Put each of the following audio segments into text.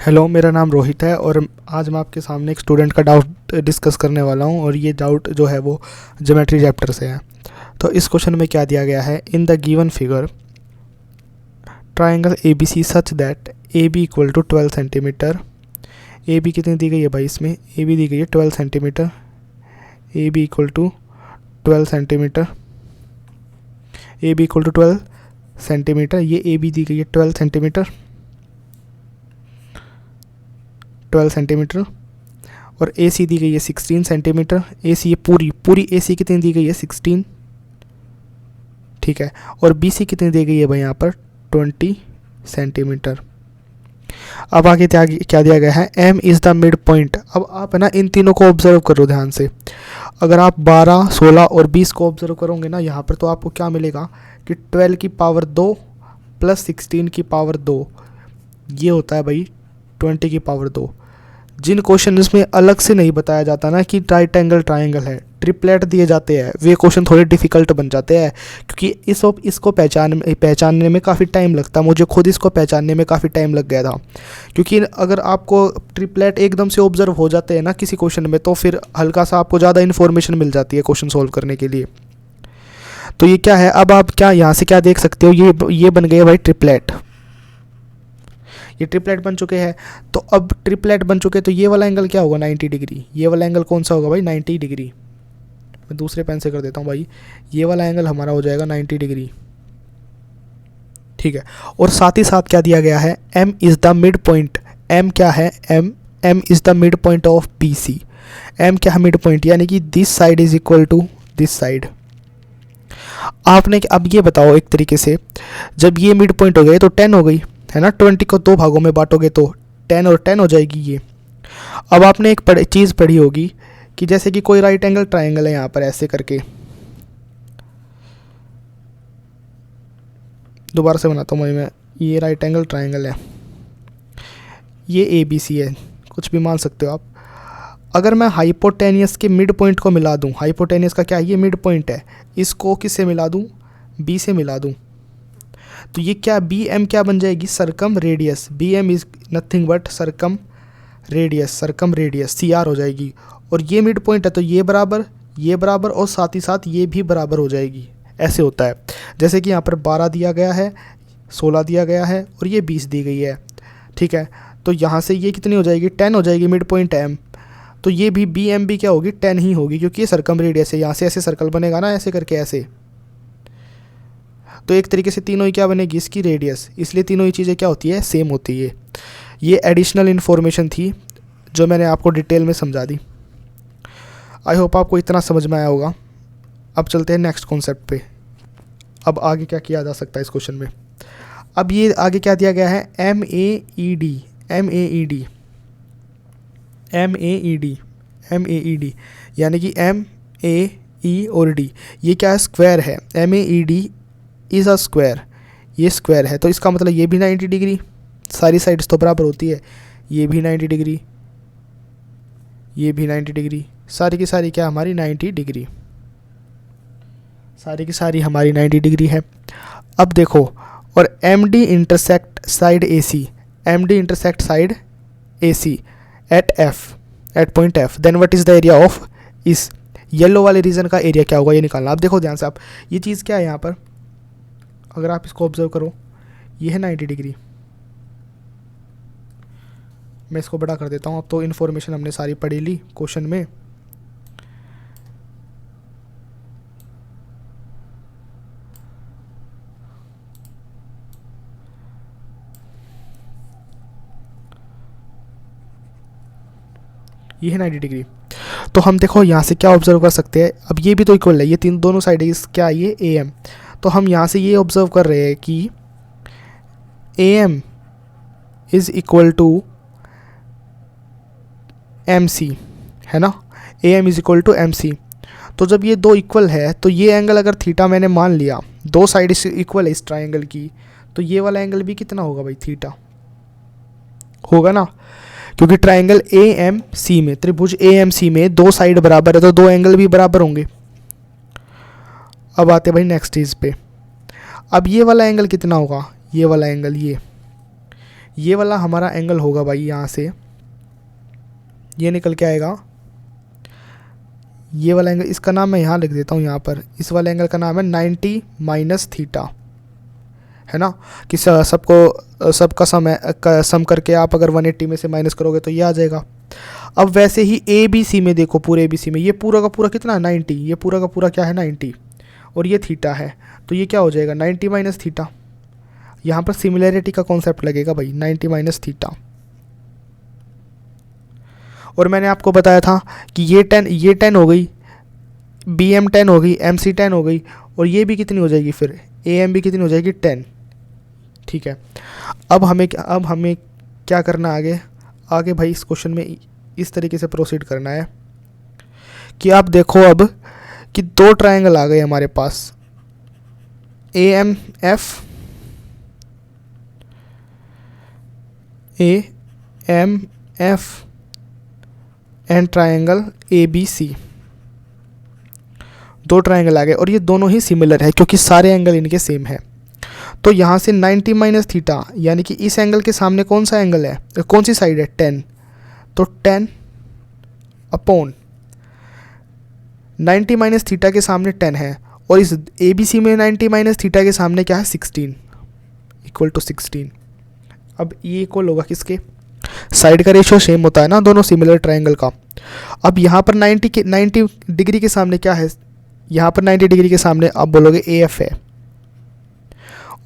Hello, मेरा नाम रोहित है और आज मैं आपके सामने एक स्टूडेंट का डाउट डिस्कस करने वाला हूँ और ये डाउट जो है वो ज्योमेट्री चैप्टर से है। तो इस क्वेश्चन में क्या दिया गया है, in the given figure triangle A B C such that A B equal to 12 centimetre. A B कितनी दी गई है भाई, इसमें ए बी दी गई है 12 centimetre. A B equal to 12 centimetre. A B equal to 12 centimetre. ये A be the गई है 12 सेंटीमीटर, 12 सेंटीमीटर। और ए सी दी गई है 16 सेंटीमीटर। ए सी पूरी ए सी कितनी दी गई है 16, ठीक है। और बी सी कितनी दी गई है भाई यहाँ पर 20 सेंटीमीटर। अब आगे क्या दिया गया है, M is the mid point. अब आप है ना इन तीनों को ऑब्जर्व करो ध्यान से। अगर आप 12, 16 और 20 को ऑब्जर्व करोगे ना यहाँ पर, तो आपको क्या मिलेगा कि 12 की पावर 2 प्लस 16 की पावर 2, ये होता है भाई 20 की पावर 2। जिन क्वेश्चन इसमें अलग से नहीं बताया जाता ना कि राइट एंगल ट्राइंगल है, ट्रिपलेट दिए जाते हैं, वे क्वेश्चन थोड़े डिफिकल्ट बन जाते हैं, क्योंकि इसको पहचानने में काफ़ी टाइम लगता है। मुझे खुद इसको पहचानने में काफ़ी टाइम लग गया था, क्योंकि अगर आपको ट्रिपलेट एकदम से ऑब्जर्व हो जाते हैं ना किसी क्वेश्चन में, तो फिर हल्का सा आपको ज़्यादा इन्फॉर्मेशन मिल जाती है क्वेश्चन सोल्व करने के लिए। तो ये क्या है, अब आप क्या यहाँ से क्या देख सकते हो, ये बन गए भाई ट्रिपलेट। ये ट्रिपलेट बन चुके हैं। तो अब ट्रिपलेट बन चुके तो ये वाला एंगल क्या होगा 90 डिग्री। ये वाला एंगल कौन सा होगा भाई 90 डिग्री। मैं दूसरे पेन से कर देता हूँ भाई, ये वाला एंगल हमारा हो जाएगा 90 डिग्री, ठीक है। और साथ ही साथ क्या दिया गया है, M is the mid point. M क्या है, M is the mid point of B C. M क्या है, मिड पॉइंट, यानी कि this side is equal to this side. आपने अब ये बताओ एक तरीके से, जब ये मिड पॉइंट हो गए तो 10 हो गई है ना, 20 को 2 भागों में बांटोगे तो 10 और 10 हो जाएगी ये। अब आपने एक चीज़ पढ़ी होगी कि जैसे कि कोई राइट एंगल ट्राइंगल है यहाँ पर, ऐसे करके दोबारा से बनाता हूँ मैं, ये राइट एंगल ट्राइंगल है, ये ए बी सी है, कुछ भी मान सकते हो आप। अगर मैं हाइपोटेनियस के मिड पॉइंट को मिला दूँ, हाइपोटेनियस का क्या है, ये मिड पॉइंट है, इसको किससे मिला दूँ, बी से मिला दूँ, तो ये क्या बी एम क्या बन जाएगी, circumradius. B M is nothing but circumradius C R हो जाएगी। और ये मिड पॉइंट है तो ये बराबर और साथ ही साथ ये भी बराबर हो जाएगी। ऐसे होता है, जैसे कि यहाँ पर 12 दिया गया है, 16 दिया गया है और ये 20 दी गई है, ठीक है। तो यहाँ से ये कितनी हो जाएगी, 10 हो जाएगी मिड पॉइंट एम। तो ये भी बी एम भी क्या होगी, 10 ही होगी, क्योंकि ये सरकम रेडियस है। यहाँ से ऐसे सर्कल बनेगा ना, ऐसे करके ऐसे, तो एक तरीके से तीनों ही क्या बनेगी, इसकी रेडियस। इसलिए तीनों ही चीज़ें क्या होती है, सेम होती है। ये एडिशनल इन्फॉर्मेशन थी जो मैंने आपको डिटेल में समझा दी। आई होप आपको इतना समझ में आया होगा। अब चलते हैं नेक्स्ट कॉन्सेप्ट पे। अब आगे क्या किया जा सकता है इस क्वेश्चन में। अब ये आगे क्या दिया गया है, एम ए ई डी, यानी कि एम ए ई और डी, ये क्या है, स्क्वायर है। M A E D is a square, ये स्क्वायर है, तो इसका मतलब ये भी 90 डिग्री, सारी साइड्स तो बराबर होती है। ये भी 90 डिग्री, ये भी 90 डिग्री, सारी की सारी क्या हमारी 90 डिग्री, सारी की सारी हमारी 90 डिग्री है। अब देखो, और M D intersect side A C, M D intersect side A C at point F, then what is the area of इस येलो वाले रीजन का एरिया क्या होगा, ये निकालना। अब देखो ध्यान से आप, ये चीज़ क्या है यहाँ पर, अगर आप इसको ऑब्जर्व करो, ये है 90 डिग्री। मैं इसको बड़ा कर देता हूँ। अब तो इन्फॉर्मेशन हमने सारी पढ़ी ली क्वेश्चन में। ये है 90 डिग्री। तो हम देखो यहाँ से क्या ऑब्जर्व कर सकते हैं, अब ये भी तो इक्वल है, ये दोनों साइड है, क्या ये ए एम। तो हम यहाँ से ये ऑब्जर्व कर रहे हैं कि A M is equal to M C, है ना, A M is equal to M C. तो जब ये दो इक्वल है तो ये एंगल अगर थीटा मैंने मान लिया, दो साइड इक्वल है इस ट्राइंगल की, तो ये वाला एंगल भी कितना होगा भाई, थीटा होगा ना, क्योंकि ट्राइंगल ए एम सी में, त्रिभुज ए एम सी में दो साइड बराबर है तो दो एंगल भी बराबर होंगे। अब आते भाई नेक्स्ट चीज़ पे। अब ये वाला एंगल कितना होगा, ये वाला एंगल, ये वाला हमारा एंगल होगा भाई, यहाँ से ये निकल के आएगा, ये वाला एंगल, इसका नाम मैं यहाँ लिख देता हूँ यहाँ पर, इस वाले एंगल का नाम है 90 माइनस थीटा, है ना, कि सबको सबका सम करके आप अगर 180 में से माइनस करोगे तो ये आ जाएगा। अब वैसे ही ए बी सी में देखो, पूरे ए बी सी में ये पूरा का पूरा कितना है 90, ये पूरा का पूरा क्या है 90, और ये थीटा है, तो ये क्या हो जाएगा 90 माइनस थीटा। यहाँ पर सिमिलैरिटी का कॉन्सेप्ट लगेगा भाई, 90 माइनस थीटा। और मैंने आपको बताया था कि ये 10 हो गई, बी एम 10 हो गई, एम सी 10 हो गई, और ये भी कितनी हो जाएगी फिर, ए एम भी कितनी हो जाएगी 10। ठीक है, अब हमें क्या करना आगे भाई इस क्वेश्चन में इस तरीके से प्रोसीड करना है कि आप देखो अब कि दो ट्रायंगल आ गए हमारे पास, A M F and triangle A B C, दो ट्रायंगल आ गए और ये दोनों ही सिमिलर है क्योंकि सारे एंगल इनके सेम है। तो यहाँ से 90 माइनस थीटा, यानी कि इस एंगल के सामने कौन सा एंगल है, कौन सी साइड है 10, तो 10 अपॉन 90 माइनस थीटा के सामने 10 है, और इस ए बी सी में 90 माइनस थीटा के सामने क्या है 16, इक्वल टू 16। अब ये इक्वल होगा किसके, साइड का रेशियो सेम होता है ना दोनों सिमिलर ट्रायंगल का। अब यहाँ पर 90 डिग्री के सामने क्या है, यहाँ पर 90 डिग्री के सामने आप बोलोगे ए एफ है,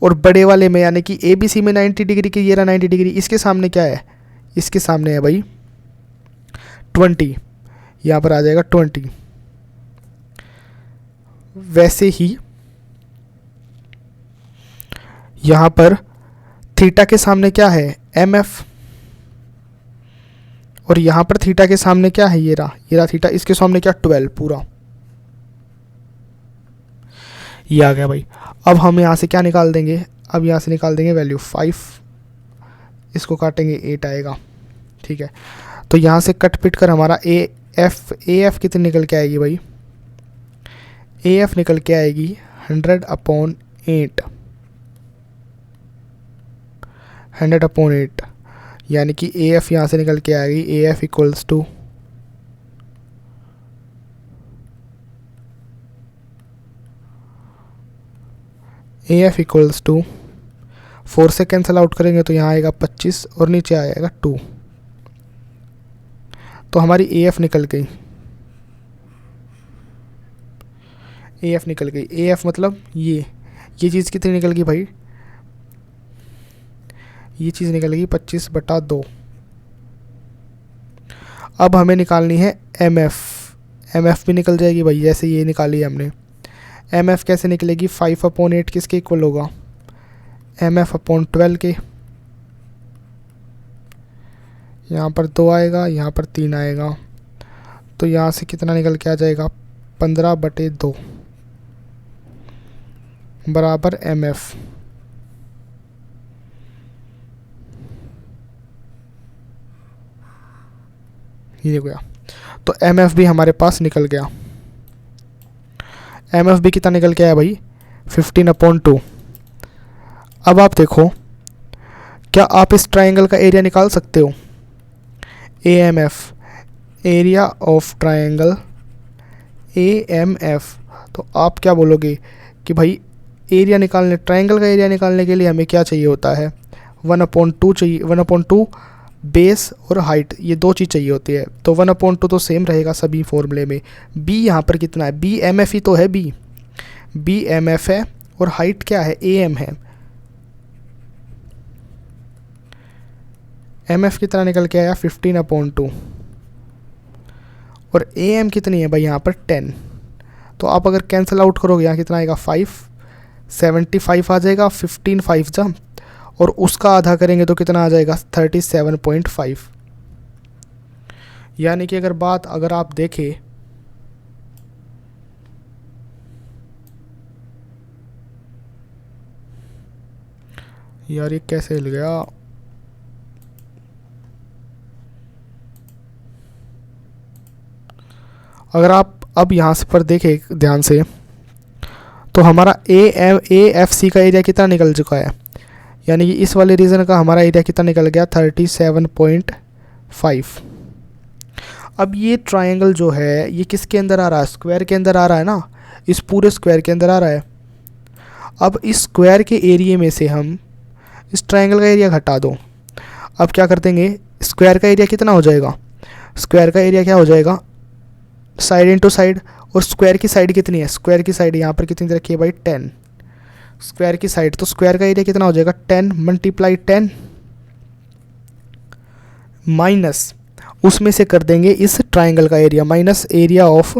और बड़े वाले में यानी कि ए बी सी में 90 डिग्री की, ये रहा 90 डिग्री, इसके सामने क्या है, इसके सामने है भाई 20, यहाँ पर आ जाएगा 20। वैसे ही यहाँ पर थीटा के सामने क्या है एम एफ, और यहाँ पर थीटा के सामने क्या है, ये रहा थीटा, इसके सामने क्या 12 पूरा, ये आ गया भाई। अब हम यहाँ से क्या निकाल देंगे, अब यहाँ से निकाल देंगे वैल्यू 5, इसको काटेंगे 8 आएगा। ठीक है, तो यहाँ से कट पिट कर हमारा ए एफ कितनी निकल के आएगी भाई, ए एफ निकल के आएगी 100/8, 100/8, यानी कि ए एफ यहाँ से निकल के आएगी, A F equals to A F equals to 4 से कैंसिल आउट करेंगे तो यहाँ आएगा 25 और नीचे आएगा 2, तो हमारी ए एफ निकल गई, ए एफ निकल गई। ए एफ मतलब ये चीज़ कितनी निकल गई भाई, ये चीज़ निकल गई 25/2। अब हमें निकालनी है एम एफ भी निकल जाएगी भाई, जैसे ये निकाली है हमने। एम एफ कैसे निकलेगी, 5/8 किसके इक्वल होगा, एम एफ अपॉन 12 के, यहाँ पर 2 आएगा, यहाँ पर 3 आएगा, तो यहाँ से कितना निकल के आ जाएगा 15/2 बराबर एम एफ। ये गया, तो एम एफ भी हमारे पास निकल गया। एम एफ भी कितना निकल के आया भाई 15/2। अब आप देखो, क्या आप इस ट्रायंगल का एरिया निकाल सकते हो, A M F, area of triangle A M F, तो आप क्या बोलोगे कि भाई एरिया निकालने, ट्रायंगल का एरिया निकालने के लिए हमें क्या चाहिए होता है 1/2 चाहिए, 1/2 बेस और हाइट, ये दो चीज़ चाहिए होती है, तो 1/2 तो सेम रहेगा सभी फॉर्मूले में। बी यहाँ पर कितना है, बी एम एफ ही तो है, बी एम एफ है, और हाइट क्या है ए एम है। एम एफ कितना निकल के आया 15/2, और ए एम कितनी है भाई यहाँ पर 10, तो आप अगर कैंसिल आउट करोगे यहाँ कितना आएगा 5, 75 आ जाएगा, 15 5 जा, और उसका आधा करेंगे तो कितना आ जाएगा 37.5। यानी कि अगर आप देखें, यार ये कैसे हिल गया, अगर आप अब यहाँ से पर देखें ध्यान से, तो हमारा ए एफ सी का एरिया कितना निकल चुका है, यानी कि इस वाले रीजन का हमारा एरिया कितना निकल गया 37.5। अब ये ट्रायंगल जो है ये किसके अंदर आ रहा है, स्क्वायर के अंदर आ रहा है ना, इस पूरे स्क्वायर के अंदर आ रहा है। अब इस स्क्वायर के एरिया में से हम इस ट्रायंगल का एरिया घटा दो। अब क्या कर देंगे, स्क्वायर का एरिया कितना हो जाएगा, स्क्वायर का एरिया क्या हो जाएगा साइड इंटू साइड, और स्क्वायर की साइड कितनी है, स्क्वायर की साइड यहाँ पर कितनी रखी है भाई 10, स्क्वायर की साइड, तो स्क्वायर का एरिया कितना हो जाएगा 10 मल्टीप्लाई 10 माइनस उसमें से कर देंगे इस ट्रायंगल का area, minus area of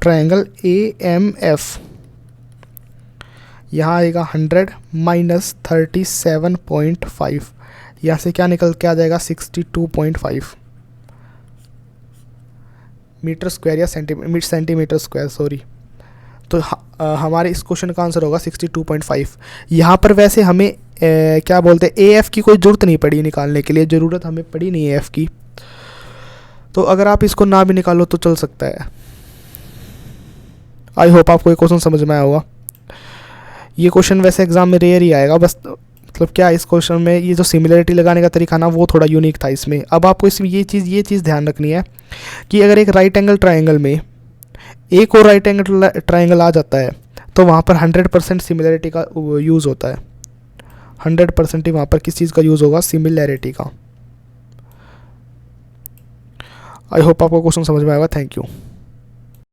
triangle AMF, यहाँ आएगा 100 माइनस 37.5, यहाँ से क्या निकल के आ जाएगा 62.5 मीटर स्क्वायर या सेंटीमीटर स्क्वायर सॉरी। तो हमारे इस क्वेश्चन का आंसर होगा 62.5। यहाँ पर वैसे हमें क्या बोलते हैं AF की कोई ज़रूरत नहीं पड़ी निकालने के लिए, ज़रूरत हमें पड़ी नहीं AF की, तो अगर आप इसको ना भी निकालो तो चल सकता है। आई होप आपको ये क्वेश्चन समझ में आया होगा। ये क्वेश्चन वैसे एग्जाम में रेयर ही आएगा, बस मतलब क्या इस क्वेश्चन में ये जो सिमिलरिटी लगाने का तरीका ना वो थोड़ा यूनिक था इसमें। अब आपको इसमें ये चीज़ ध्यान रखनी है कि अगर एक राइट एंगल ट्रायंगल में एक और राइट एंगल ट्रायंगल आ जाता है तो वहाँ पर 100% सिमिलरिटी का यूज़ होता है, 100% ही वहाँ पर किस चीज़ का यूज़ होगा, सिमिलरिटी का। आई होप आपको क्वेश्चन समझ में आएगा। Thank you.